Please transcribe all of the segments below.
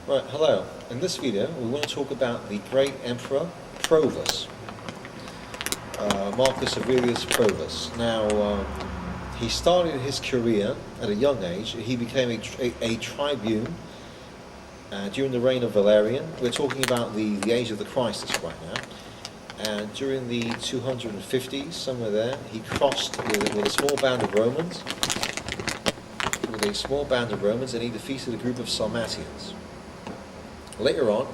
Right, hello. In this video we want to talk about the great emperor Probus, Marcus Aurelius Probus. Now, he started his career at a young age. He became a tribune during the reign of Valerian. We're talking about the age of the crisis right now. And during the 250s, somewhere there, he crossed with a small band of Romans, and he defeated a group of Sarmatians. Later on,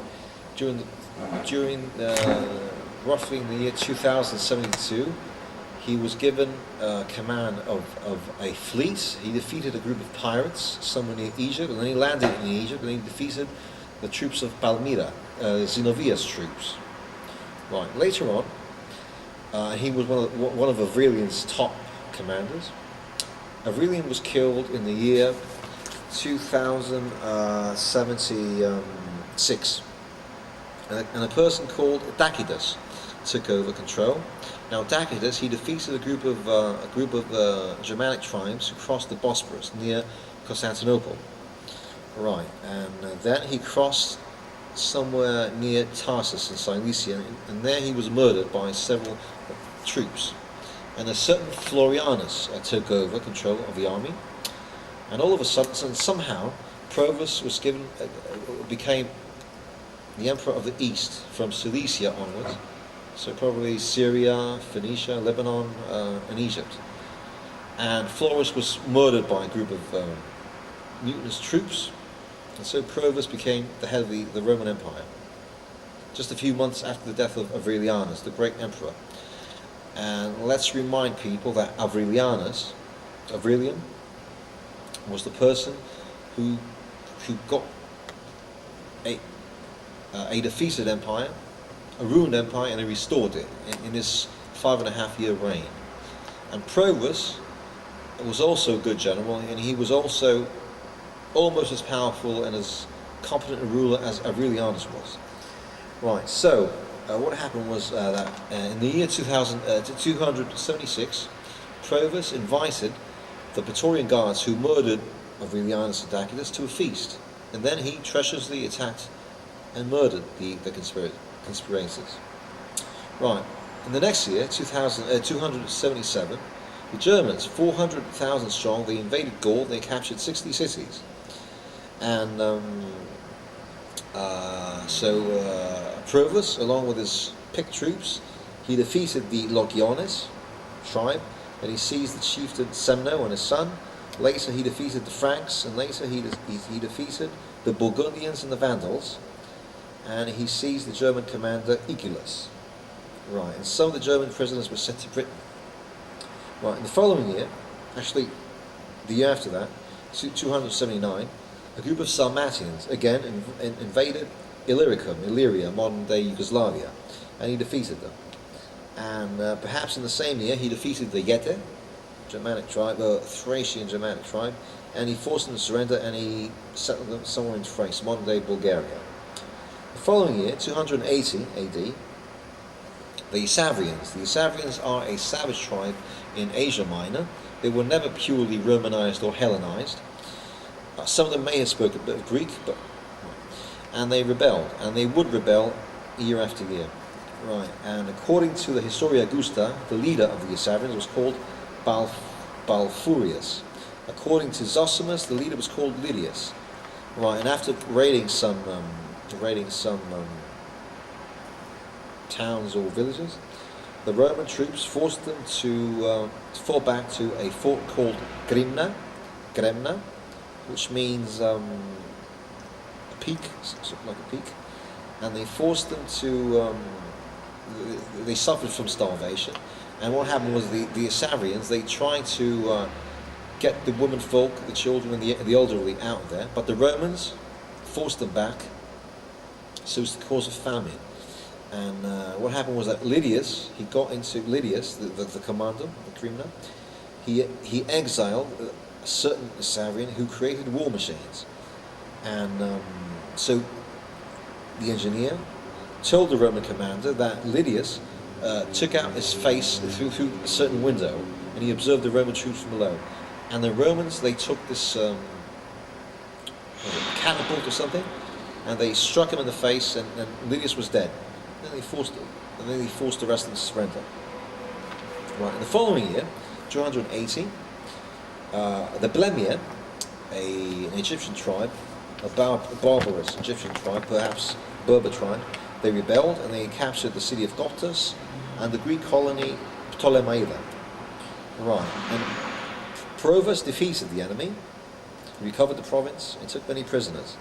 roughly in the year 2072, he was given command of a fleet. He defeated a group of pirates somewhere near Egypt, and then he landed in Egypt, and he defeated the troops of Palmyra, Zenobia's troops. Right. Later on, he was one of Aurelian's top commanders. Aurelian was killed in the year 2076, and a person called Tacitus took over control. Now, Tacitus, he defeated a group of Germanic tribes who crossed the Bosporus near Constantinople. Right, and then he crossed somewhere near Tarsus in Cilicia, and there he was murdered by several troops. And a certain Florianus took over control of the army, and all of a sudden, somehow, Probus became the emperor of the East from Cilicia onwards, so probably Syria, Phoenicia, Lebanon, and Egypt. And Florus was murdered by a group of mutinous troops, and so Probus became the head of the Roman Empire, just a few months after the death of Aurelianus, the great emperor. And let's remind people that Aurelian was the person who got a defeated empire, a ruined empire, and he restored it in his 5.5-year reign. And Probus was also a good general, and he was also almost as powerful and as competent a ruler as Aurelianus was. Right, so what happened was that in the year 276, Probus invited the Praetorian Guards who murdered Aurelianus and Tacitus to a feast, and then he treacherously attacked and murdered the conspirators. Right, in the next year, 277, the Germans, 400,000 strong, they invaded Gaul. They captured 60 cities. And Probus, along with his picked troops, he defeated the Logiones tribe, and he seized the chieftain Semno and his son. Later he defeated the Franks, and later he defeated the Burgundians and the Vandals, and he seized the German commander Iculus. Right, and some of the German prisoners were sent to Britain. Right, in the following year, actually the year after that, 279, a group of Sarmatians again invaded Illyricum, Illyria, modern-day Yugoslavia, and he defeated them. And perhaps in the same year, he defeated the Yete, Germanic tribe, Thracian Germanic tribe, and he forced them to surrender, and he settled them somewhere in Thrace, modern-day Bulgaria. The following year, 280 AD, the Isavians. The Isavians are a savage tribe in Asia Minor. They were never purely Romanized or Hellenized. Some of them may have spoken a bit of Greek, and they rebelled, and they would rebel year after year. Right, and according to the Historia Augusta, the leader of the Isavians was called Balfurius. According to Zosimus, the leader was called Lydius. Right, and after raiding some towns or villages, the Roman troops forced them to fall back to a fort called Gremna, which means a peak, something like a peak, and they forced them to. They suffered from starvation, and what happened was the Isavians, they tried to get the women folk, the children, and the elderly out there, but the Romans forced them back, so it's the cause of famine. And what happened was that Lydius, the commander of the Gremna, he exiled a certain Isavian who created war machines, and so the engineer told the Roman commander that Lydius took out his face through a certain window, and he observed the Roman troops from below. And the Romans, they took this catapult or something, and they struck him in the face, and Lydius was dead. And then they forced the rest of them to surrender. Right. In the following year, 280, the Blemia, an Egyptian tribe, a barbarous Egyptian tribe, perhaps Berber tribe, they rebelled and they captured the city of Coptus and the Greek colony Ptolemaida. Right. And Probus defeated the enemy, recovered the province, and took many prisoners.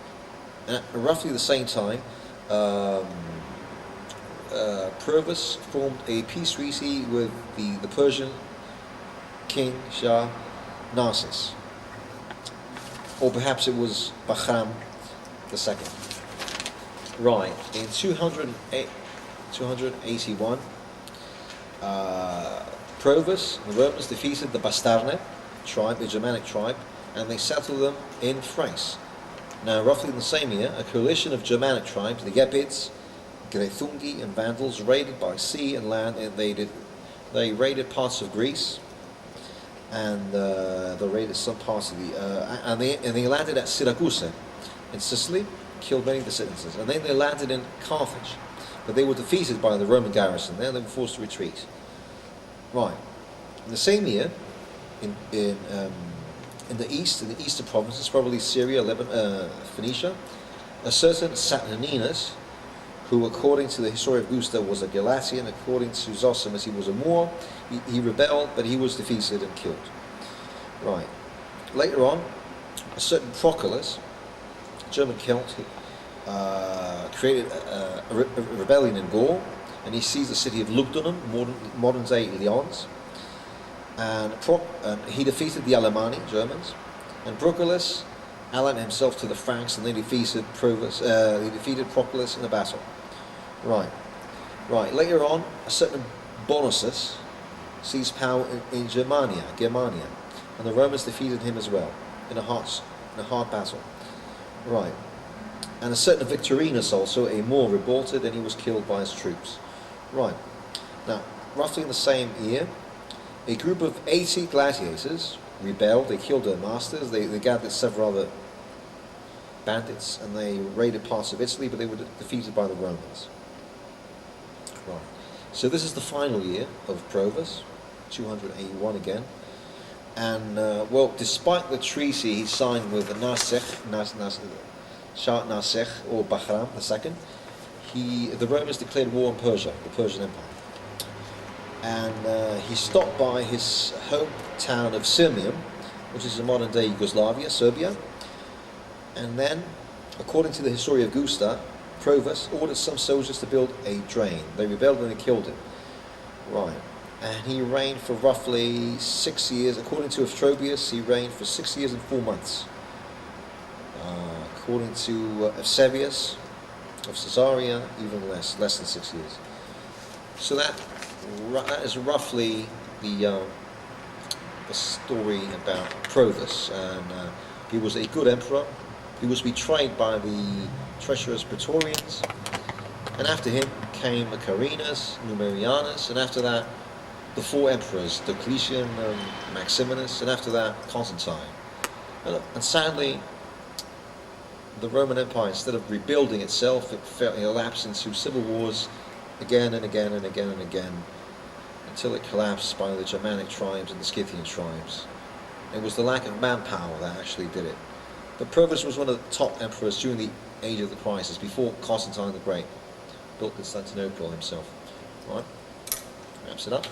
And at roughly the same time, Probus formed a peace treaty with the Persian king Shah Narses, or perhaps it was Bahram II. Right, in 281, Probus and the Romans defeated the Bastarne tribe, a Germanic tribe, and they settled them in Thrace. Now, roughly in the same year, a coalition of Germanic tribes, the Gepids, Grethungi, and Vandals, raided by sea and land, and they raided parts of Greece, and they raided some parts of and they landed at Syracuse in Sicily, killed many of the citizens, and then they landed in Carthage, but they were defeated by the Roman garrison. There they were forced to retreat. Right. In the same year, in the east, in the eastern provinces, probably Syria, Lebanon, Phoenicia, a certain Saturninus, who according to the History of Augusta was a Galatian, according to Zosimus he was a Moor, he rebelled, but he was defeated and killed. Right. Later on, a certain Proculus, a German Celt, created a rebellion in Gaul, and he seized the city of Lugdunum, modern day Lyons, and he defeated the Alemanni, Germans, and Proculus allied himself to the Franks, and they defeated Proculus in a battle. Right. Later on, a certain Bonosus seized power in Germania, and the Romans defeated him as well in a hard battle. Right. And a certain Victorinus also, a Moor, revolted, and he was killed by his troops. Right. Now, roughly in the same year, a group of 80 gladiators rebelled. They killed their masters. They gathered several other bandits, and they raided parts of Italy, but they were defeated by the Romans. Right. So this is the final year of Probus, 281 again. And, well, despite the treaty he signed with Shah Narseh, or Bahram II, the Romans declared war on Persia, the Persian Empire. And he stopped by his hometown of Sirmium, which is in modern-day Yugoslavia, Serbia. And then, according to the History of Augusta, Probus ordered some soldiers to build a drain. They rebelled and they killed him. Right. And he reigned for roughly 6 years. According to Eutropius, he reigned for 6 years and 4 months. According to Eusebius of Caesarea, even less than 6 years. So that is roughly the story about Probus. And he was a good emperor. He was betrayed by the treacherous Praetorians, and after him came Carinus, Numerianus, and after that the 4 emperors, Diocletian, Maximinus, and after that Constantine. And sadly, the Roman Empire, instead of rebuilding itself, it elapsed into civil wars again and again and again and again, until it collapsed by the Germanic tribes and the Scythian tribes. It was the lack of manpower that actually did it. But Probus was one of the top emperors during the age of the crisis, before Constantine the Great built Constantinople himself. Right? Wraps it up.